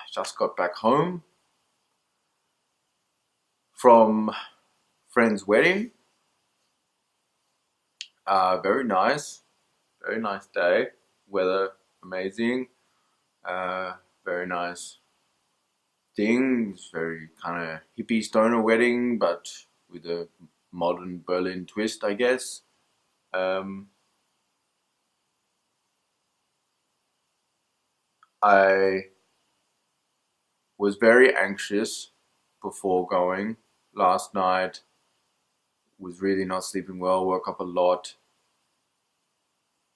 just got back home from friend's wedding. Very nice. Very nice day. Weather amazing. Very nice thing. It's very kind of hippie stoner wedding, but with a modern Berlin twist, I guess. Um, I was very anxious before going. Last night was really not sleeping well. Woke up a lot,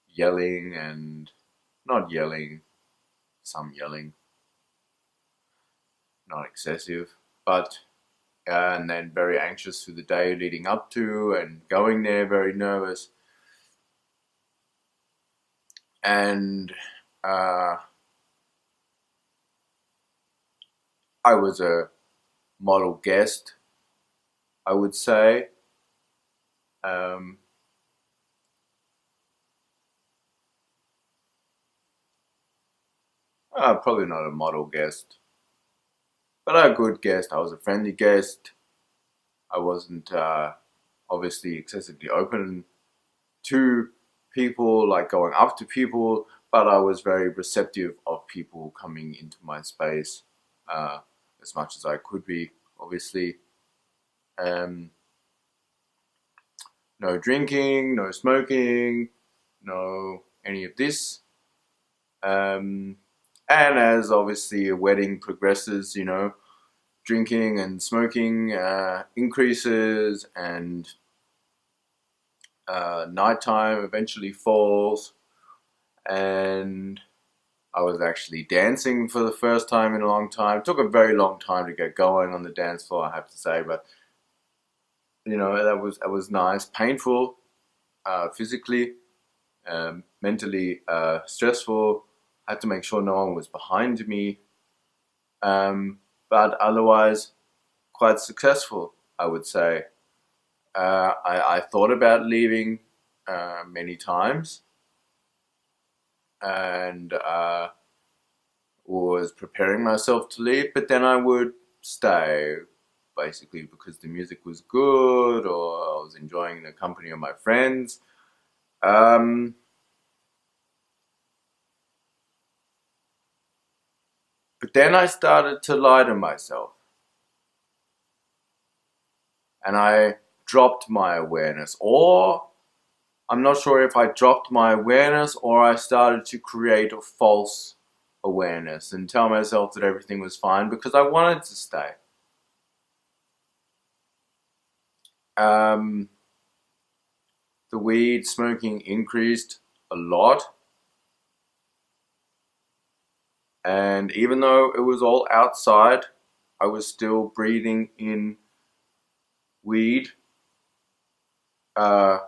yelling and not yelling, some yelling, not excessive, but and then very anxious through the day leading up to and going there, very nervous. And uh, I was a model guest, I would say. Um, Probably not a model guest, but a good guest. I was a friendly guest. I wasn't obviously excessively open to people, like going up to people, but I was very receptive of people coming into my space uh, as much as I could be, obviously. Um, no drinking, no smoking, no any of this. Um, and as obviously a wedding progresses, drinking and smoking increases, and nighttime eventually falls, and I was actually dancing for the first time in a long time. It took a very long time to get going on the dance floor, I have to say, but that was nice. Painful, physically, mentally stressful. I had to make sure no one was behind me, but otherwise quite successful, I would say. I thought about leaving many times, and was preparing myself to leave, but then I would stay, basically because the music was good or I was enjoying the company of my friends. Um, but then I started to lie to myself, and I dropped my awareness, or I'm not sure if I dropped my awareness or I started to create a false awareness and tell myself that everything was fine because I wanted to stay. Um, the weed smoking increased a lot, and even though it was all outside, I was still breathing in weed uh,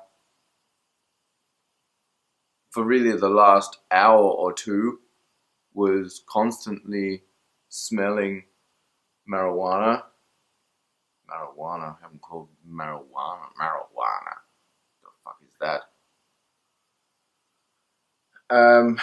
for really the last hour or two. Was constantly smelling marijuana. Marijuana. I haven't called marijuana. Marijuana. The fuck is that? Um,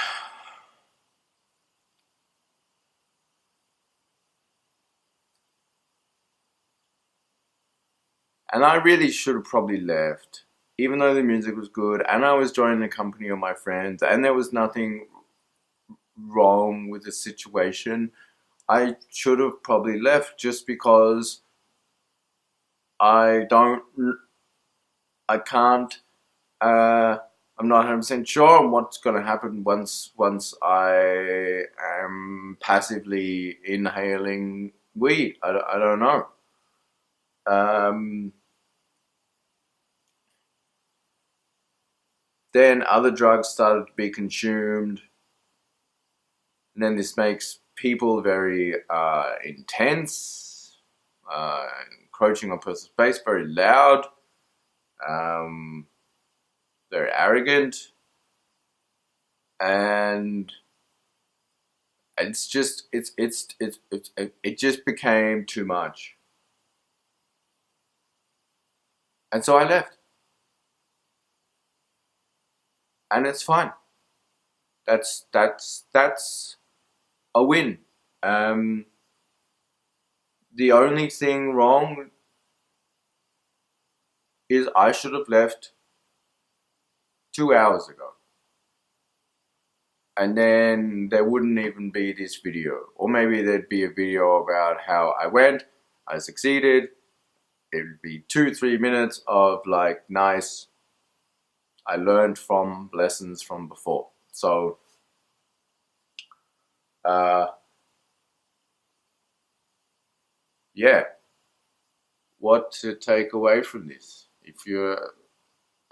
and I really should have probably left, even though the music was good, and I was joining the company of my friends, and there was nothing wrong with the situation. I should have probably left just because I don't, I can't. Uh, I'm not 100% sure on what's going to happen once I am passively inhaling weed. I don't know. Um, then other drugs started to be consumed, and then this makes people very intense, encroaching on personal space, very loud, um, very arrogant, and it just became too much, and so I left, and it's fine. That's a win. The only thing wrong is I should have left 2 hours ago. And then there wouldn't even be this video. Or maybe there'd be a video about how I went, I succeeded. It would be 2-3 minutes of like nice, I learned from lessons from before. So, yeah, what to take away from this? If you're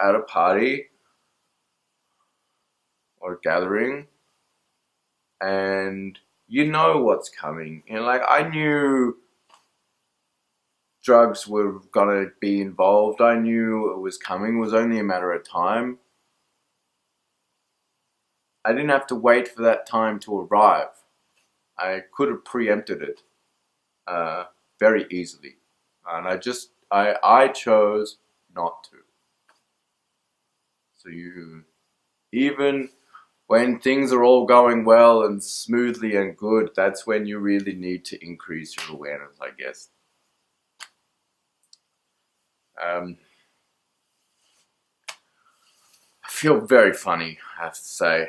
at a party or a gathering and you know what's coming, and like I knew drugs were gonna be involved, I knew it was coming, it was only a matter of time. I didn't have to wait for that time to arrive. I could have preempted it very easily, and I chose not to. So even when things are all going well and smoothly and good, that's when you really need to increase your awareness, I guess. I feel very funny, I have to say.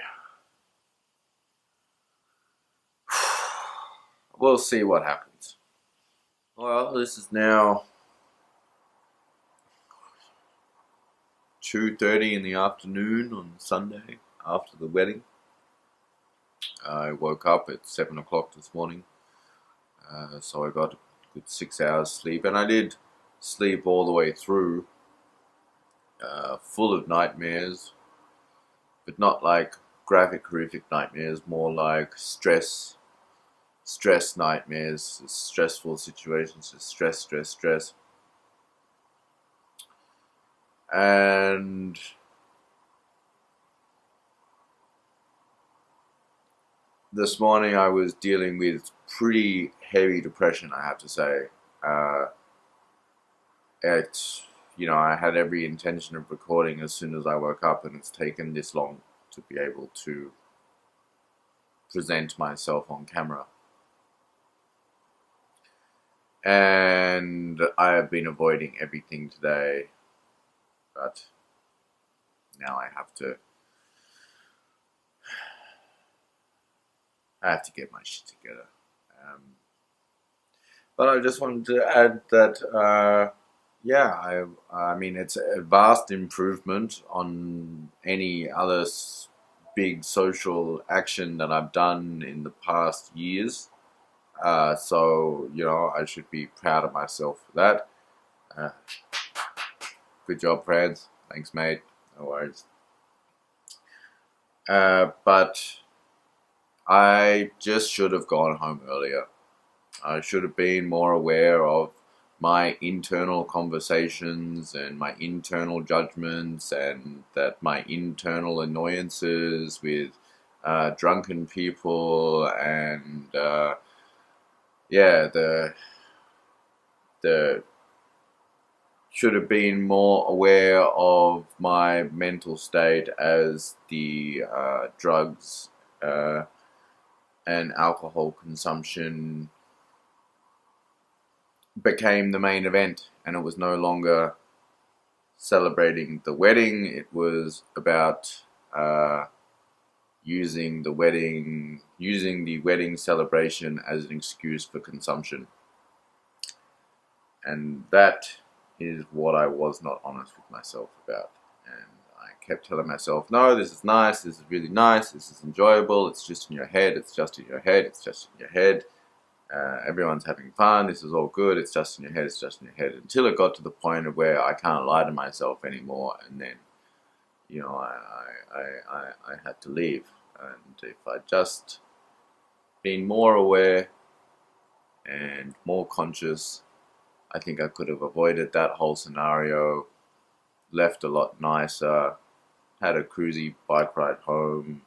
We'll see what happens. Well, this is now 2:30 in the afternoon on Sunday after the wedding. I woke up at 7 o'clock this morning, so I got a good 6 hours sleep, and I did sleep all the way through, full of nightmares, but not like graphic, horrific nightmares, more like stress nightmares, stressful situations, stress. And this morning I was dealing with pretty heavy depression, I have to say. I had every intention of recording as soon as I woke up, and it's taken this long to be able to present myself on camera. And I have been avoiding everything today, but now I have to get my shit together. But I just wanted to add that, I mean, it's a vast improvement on any other big social action that I've done in the past years. So, I should be proud of myself for that. Good job, friends. Thanks, mate. No worries. But I just should have gone home earlier. I should have been more aware of my internal conversations and my internal judgments, and that my internal annoyances with drunken people, and the should have been more aware of my mental state as the drugs and alcohol consumption became the main event, and it was no longer celebrating the wedding. It was about using the wedding celebration as an excuse for consumption. And that is what I was not honest with myself about. And I kept telling myself, no, this is nice, this is really nice, this is enjoyable, it's just in your head, it's just in your head, it's just in your head. Everyone's having fun, this is all good, it's just in your head, it's just in your head. Until it got to the point of where I can't lie to myself anymore, and then, I had to leave. And if I'd just been more aware and more conscious, I think I could have avoided that whole scenario, left a lot nicer, had a cruisy bike ride home,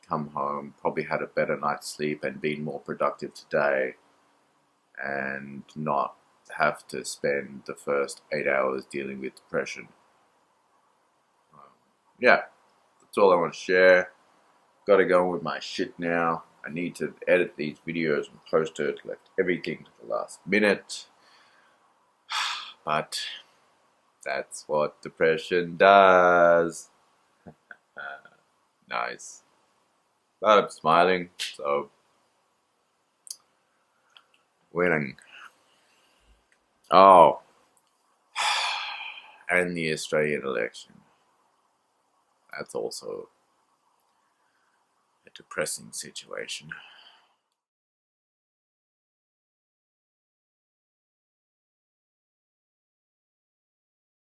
come home, probably had a better night's sleep and been more productive today, and not have to spend the first 8 hours dealing with depression. Yeah, that's all I want to share. Gotta go with my shit now. I need to edit these videos and post it, like everything to the last minute. But that's what depression does. Nice. But I'm smiling, so winning. Oh, and the Australian election. That's also a depressing situation.